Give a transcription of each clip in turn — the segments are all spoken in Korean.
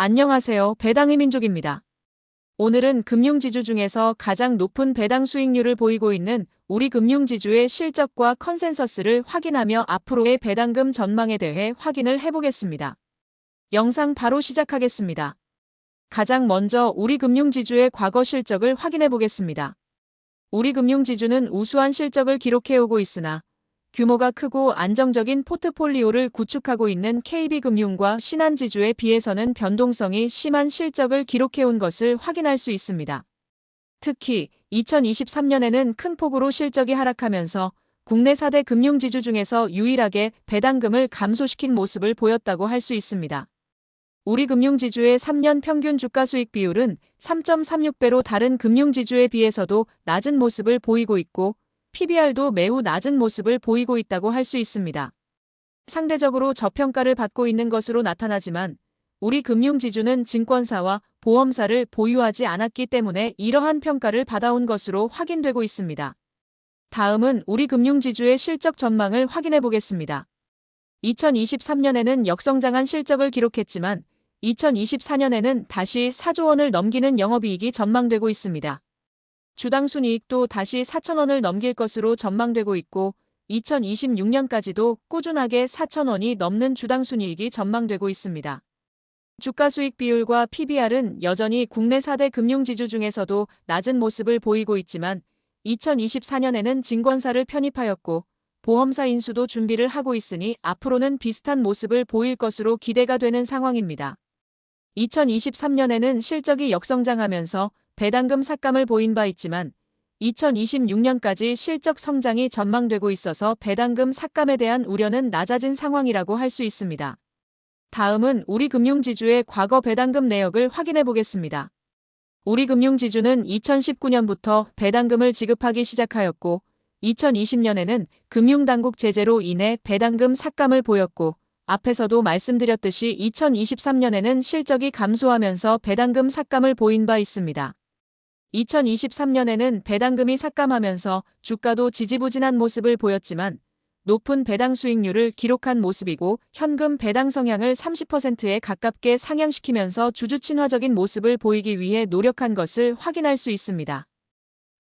안녕하세요. 배당의 민족입니다. 오늘은 금융지주 중에서 가장 높은 배당 수익률을 보이고 있는 우리 금융지주의 실적과 컨센서스를 확인하며 앞으로의 배당금 전망에 대해 확인을 해보겠습니다. 영상 바로 시작하겠습니다. 가장 먼저 우리 금융지주의 과거 실적을 확인해 보겠습니다. 우리 금융지주는 우수한 실적을 기록해오고 있으나 규모가 크고 안정적인 포트폴리오를 구축하고 있는 KB금융과 신한지주에 비해서는 변동성이 심한 실적을 기록해온 것을 확인할 수 있습니다. 특히 2023년에는 큰 폭으로 실적이 하락하면서 국내 4대 금융지주 중에서 유일하게 배당금을 감소시킨 모습을 보였다고 할 수 있습니다. 우리 금융지주의 3년 평균 주가수익 비율은 3.36배로 다른 금융지주에 비해서도 낮은 모습을 보이고 있고 PBR도 매우 낮은 모습을 보이고 있다고 할 수 있습니다. 상대적으로 저평가를 받고 있는 것으로 나타나지만 우리 금융지주는 증권사와 보험사를 보유하지 않았기 때문에 이러한 평가를 받아온 것으로 확인되고 있습니다. 다음은 우리 금융지주의 실적 전망을 확인해 보겠습니다. 2023년에는 역성장한 실적을 기록했지만 2024년에는 다시 4조 원을 넘기는 영업이익이 전망되고 있습니다. 주당 순이익도 다시 4,000원을 넘길 것으로 전망되고 있고 2026년까지도 꾸준하게 4,000원이 넘는 주당 순이익이 전망되고 있습니다. 주가 수익 비율과 PBR은 여전히 국내 4대 금융지주 중에서도 낮은 모습을 보이고 있지만 2024년에는 증권사를 편입하였고 보험사 인수도 준비를 하고 있으니 앞으로는 비슷한 모습을 보일 것으로 기대가 되는 상황입니다. 2023년에는 실적이 역성장하면서 배당금 삭감을 보인 바 있지만 2026년까지 실적 성장이 전망되고 있어서 배당금 삭감에 대한 우려는 낮아진 상황이라고 할 수 있습니다. 다음은 우리 금융지주의 과거 배당금 내역을 확인해 보겠습니다. 우리 금융지주는 2019년부터 배당금을 지급하기 시작하였고 2020년에는 금융당국 제재로 인해 배당금 삭감을 보였고 앞에서도 말씀드렸듯이 2023년에는 실적이 감소하면서 배당금 삭감을 보인 바 있습니다. 2023년에는 배당금이 삭감하면서 주가도 지지부진한 모습을 보였지만 높은 배당 수익률을 기록한 모습이고 현금 배당 성향을 30%에 가깝게 상향시키면서 주주 친화적인 모습을 보이기 위해 노력한 것을 확인할 수 있습니다.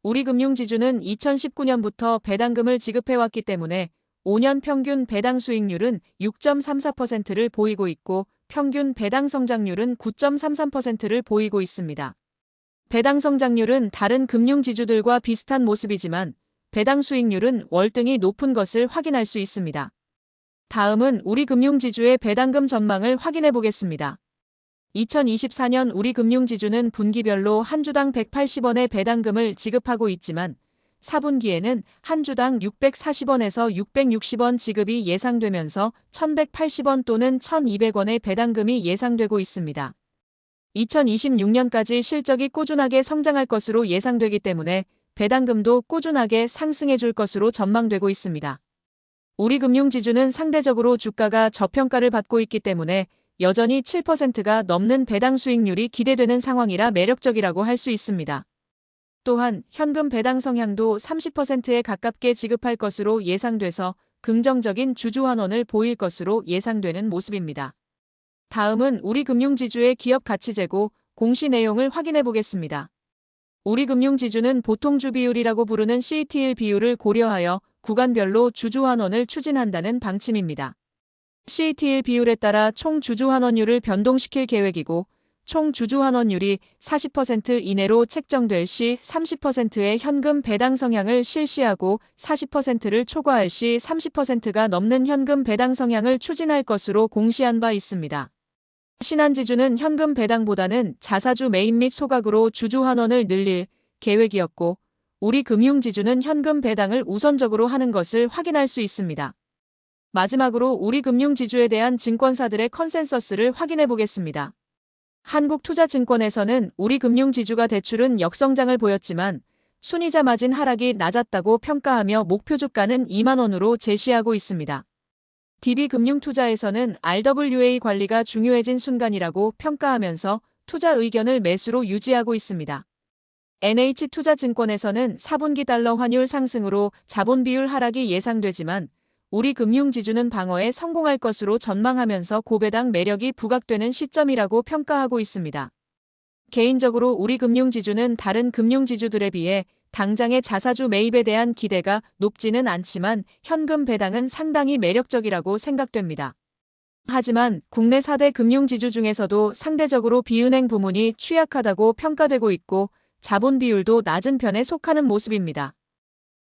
우리 금융지주는 2019년부터 배당금을 지급해왔기 때문에 5년 평균 배당 수익률은 6.34%를 보이고 있고 평균 배당 성장률은 9.33%를 보이고 있습니다. 배당 성장률은 다른 금융지주들과 비슷한 모습이지만 배당 수익률은 월등히 높은 것을 확인할 수 있습니다. 다음은 우리 금융지주의 배당금 전망을 확인해 보겠습니다. 2024년 우리 금융지주는 분기별로 한 주당 180원의 배당금을 지급하고 있지만 4분기에는 한 주당 640원에서 660원 지급이 예상되면서 1180원 또는 1200원의 배당금이 예상되고 있습니다. 2026년까지 실적이 꾸준하게 성장할 것으로 예상되기 때문에 배당금도 꾸준하게 상승해 줄 것으로 전망되고 있습니다. 우리 금융지주는 상대적으로 주가가 저평가를 받고 있기 때문에 여전히 7%가 넘는 배당 수익률이 기대되는 상황이라 매력적이라고 할 수 있습니다. 또한 현금 배당 성향도 30%에 가깝게 지급할 것으로 예상돼서 긍정적인 주주 환원을 보일 것으로 예상되는 모습입니다. 다음은 우리 금융지주의 기업 가치 재고 공시 내용을 확인해 보겠습니다. 우리 금융지주는 보통주 비율이라고 부르는 CET1 비율을 고려하여 구간별로 주주 환원을 추진한다는 방침입니다. CET1 비율에 따라 총 주주 환원율을 변동시킬 계획이고 총 주주 환원율이 40% 이내로 책정될 시 30%의 현금 배당 성향을 실시하고 40%를 초과할 시 30%가 넘는 현금 배당 성향을 추진할 것으로 공시한 바 있습니다. 신한지주는 현금 배당보다는 자사주 매입 및 소각으로 주주 환원을 늘릴 계획이었고 우리 금융지주는 현금 배당을 우선적으로 하는 것을 확인할 수 있습니다. 마지막으로 우리 금융지주에 대한 증권사들의 컨센서스를 확인해 보겠습니다. 한국투자증권에서는 우리 금융지주가 대출은 역성장을 보였지만 순이자 마진 하락이 낮았다고 평가하며 목표 주가는 2만 원으로 제시하고 있습니다. DB금융투자에서는 RWA 관리가 중요해진 순간이라고 평가하면서 투자 의견을 매수로 유지하고 있습니다. NH투자증권에서는 4분기 달러 환율 상승으로 자본 비율 하락이 예상되지만 우리 금융지주는 방어에 성공할 것으로 전망하면서 고배당 매력이 부각되는 시점이라고 평가하고 있습니다. 개인적으로 우리 금융지주는 다른 금융지주들에 비해 당장의 자사주 매입에 대한 기대가 높지는 않지만 현금 배당은 상당히 매력적이라고 생각됩니다. 하지만 국내 4대 금융지주 중에서도 상대적으로 비은행 부문이 취약하다고 평가되고 있고 자본 비율도 낮은 편에 속하는 모습입니다.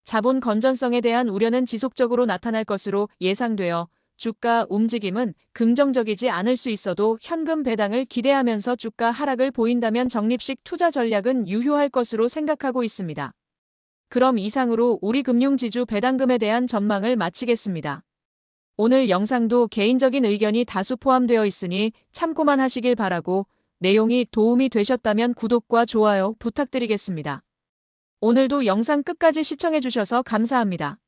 자본 건전성에 대한 우려는 지속적으로 나타날 것으로 예상되어 주가 움직임은 긍정적이지 않을 수 있어도 현금 배당을 기대하면서 주가 하락을 보인다면 적립식 투자 전략은 유효할 것으로 생각하고 있습니다. 그럼 이상으로 우리 금융지주 배당금에 대한 전망을 마치겠습니다. 오늘 영상도 개인적인 의견이 다수 포함되어 있으니 참고만 하시길 바라고 내용이 도움이 되셨다면 구독과 좋아요 부탁드리겠습니다. 오늘도 영상 끝까지 시청해주셔서 감사합니다.